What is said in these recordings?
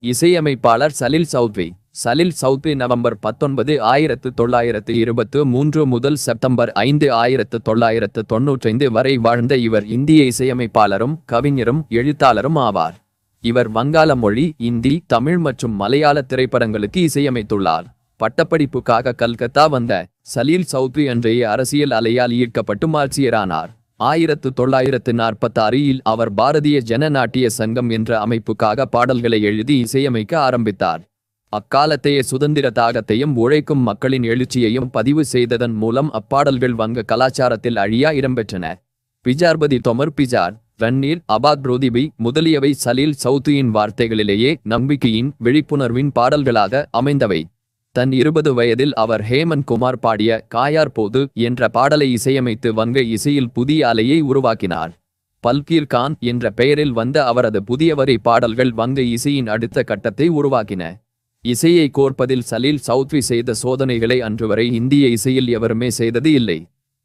இசையமைப்பாளர் சலீல் சௌத்ரி. சலீல் சௌத்ரி நவம்பர் 19, 1923 முதல் செப்டம்பர் 5, 1995 வரை வாழ்ந்த இவர் இந்திய இசையமைப்பாளரும் கவிஞரும் எழுத்தாளரும் ஆவார். இவர் வங்காள மொழி, இந்தி, தமிழ் மற்றும் மலையாள திரைப்படங்களுக்கு இசையமைத்துள்ளார். பட்டப்படிப்புக்காக கல்கத்தா வந்த சலீல் சௌத்ரி அன்றைய அரசியல் அலையால் ஈர்க்கப்பட்டு மார்க்சியரானார். 1946 அவர் பாரதிய ஜனநாட்டிய சங்கம் என்ற அமைப்புக்காக பாடல்களை எழுதி இசையமைக்க ஆரம்பித்தார். அக்காலத்தைய சுதந்திர தாகத்தையும் உழைக்கும் மக்களின் எழுச்சியையும் பதிவு செய்ததன் மூலம் அப்பாடல்கள் வங்க கலாச்சாரத்தில் அழியா இடம்பெற்றன. பிஜார்பதி தொமர் பிஜார், ரன்னீர், அபாத் ரோதிபி முதலியவை சலீல் சௌத்ரியின் வார்த்தைகளிலேயே நம்பிக்கையின், விழிப்புணர்வின் பாடல்களாக அமைந்தவை. தன் 20 வயதில் அவர் ஹேமந்த் குமார் பாடிய காயார் போது என்ற பாடலை இசையமைத்து வங்க இசையில் புதிய அலையை உருவாக்கினார். பல்கீர் கான் என்ற பெயரில் வந்த அவரது புதிய வரி பாடல்கள் வங்க இசையின் அடுத்த கட்டத்தை உருவாக்கின. இசையை கோர்ப்பதில் சலீல் சௌத்ரி செய்த சோதனைகளை அன்று வரை இந்திய இசையில் எவருமே செய்தது இல்லை.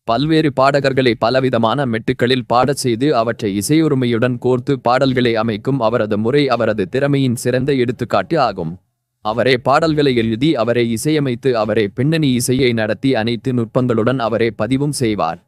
பல்வேறு பாடகர்களை பலவிதமான மெட்டுக்களில் பாடச் செய்து அவற்றை இசையுரிமையுடன் கோர்த்து பாடல்களை அமைக்கும் அவரது முறை அவரது திறமையின் சிறந்த எடுத்துக்காட்டு ஆகும். அவரே பாடல்களை எழுதி, அவரே இசையமைத்து, அவரே பின்னணி இசையை நடத்தி, அனைத்து நுட்பங்களுடன் அவரே பதிவும் செய்வார்.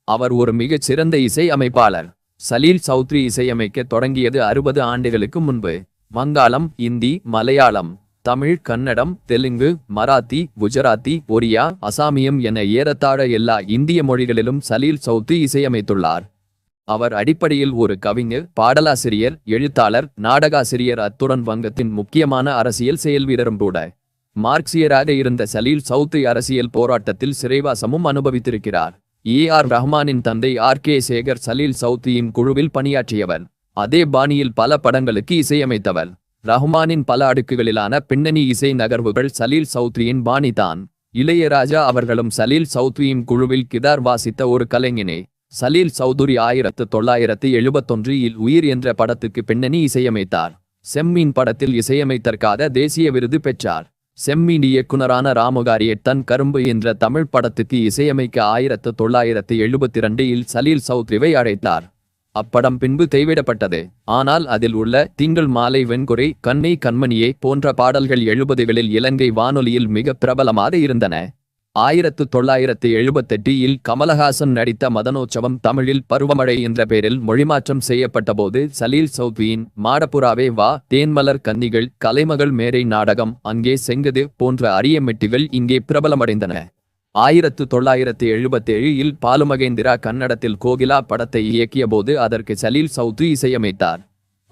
அவர் ஒரு மிகச் சிறந்த இசை அமைப்பாளர். சலீல் சௌத்ரி இசையமைக்க தொடங்கியது 60 ஆண்டுகளுக்கு முன்பு. வங்காளம், இந்தி, மலையாளம், தமிழ், கன்னடம், தெலுங்கு, மராத்தி, குஜராத்தி, ஒரியா, அசாமியம் என ஏறத்தாழ எல்லா இந்திய மொழிகளிலும் சலீல் சௌத்ரி இசையமைத்துள்ளார். அவர் அடிப்படையில் ஒரு கவிஞர், பாடலாசிரியர், எழுத்தாளர், நாடகாசிரியர், அத்துடன் வங்கத்தின் முக்கியமான அரசியல் செயல்வீரரும் கூட. மார்க்சியராக இருந்த சலீல் சௌத்ரி அரசியல் போராட்டத்தில் சிறைவாசமும் அனுபவித்திருக்கிறார். AR ரஹ்மானின் தந்தை RK சேகர் சலீல் சௌத்ரியின் குழுவில் பணியாற்றியவர். அதே பாணியில் பல படங்களுக்கு இசையமைத்தவர். ரஹ்மானின் பல அடுக்குகளிலான பின்னணி இசை நகர்வுகள் சலீல் சௌத்ரியின் பாணிதான். இளையராஜா அவர்களும் சலீல் சௌத்ரியின் குழுவில் கிதார் வாசித்த ஒரு கலைஞனே. சலீல் சௌதுரி 1971 உயிர் என்ற படத்துக்கு பின்னணி இசையமைத்தார். செம்மீன் படத்தில் இசையமைத்தற்காக தேசிய விருது பெற்றார். செம்மீன் இயக்குனரான ராமுகாரியட் தன் கரும்பு என்ற தமிழ் படத்துக்கு இசையமைக்க 1972 சலீல் சௌத்ரிவை அழைத்தார். அப்படம் பின்பு கைவிடப்பட்டது. ஆனால் அதில் உள்ள திங்கள் மாலை வெண்குறை, கண்ணை கண்மணியே போன்ற பாடல்கள் 70களில் இலங்கை வானொலியில் மிக பிரபலமாக இருந்தன. 1978 கமலஹாசன் நடித்த மதனோற்சவம் தமிழில் பருவமழை என்ற பெயரில் மொழிமாற்றம் செய்யப்பட்டபோது சலீல் சௌத்ரியின் மாடப்புறாவே வா, தேன்மலர் கன்னிகள், கலைமகள் மேரை நாடகம், அங்கே செங்கது போன்ற அரிய மெட்டுகள் இங்கே பிரபலமடைந்தன. 1977 பாலுமகேந்திரா கன்னடத்தில் கோகிலா படத்தை இயக்கிய போது அதற்கு சலீல் சௌத்ரி இசையமைத்தார்.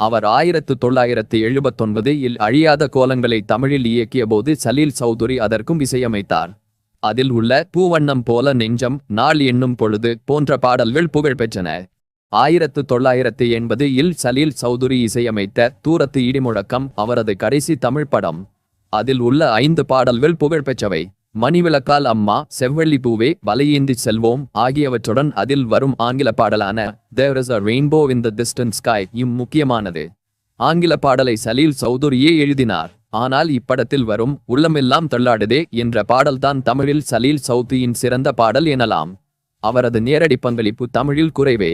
அவர் 1979 அழியாத கோலங்களை தமிழில் இயக்கிய போது சலீல் சௌதுரி அதற்கும் இசையமைத்தார். அதில் உள்ள பூவண்ணம் போல நெஞ்சம், நாள் எண்ணும் பொழுது போன்ற பாடல்கள் புகழ்பெற்றன. 1980 சலீல் சௌதுரி இசையமைத்த தூரத்து இடிமுழக்கம் அவரது கடைசி தமிழ் படம். அதில் உள்ள 5 பாடல்கள் புகழ்பெற்றவை. மணிவிளக்கால் அம்மா, செவ்வள்ளி பூவே, வலையேந்தி செல்வோம் ஆகியவற்றுடன் அதில் வரும் ஆங்கில பாடலான There is a rainbow in the distant sky முக்கியமானது. ஆங்கில பாடலை சலீல் சௌதுரியே எழுதினார். ஆனால் இப்படத்தில் வரும் உள்ளமெல்லாம் தள்ளாடுதே என்ற பாடல்தான் தமிழில் சலீல் சௌத்ரியின் சிறந்த பாடல் எனலாம். அவரது நேரடி பங்களிப்பு தமிழில் குறைவே.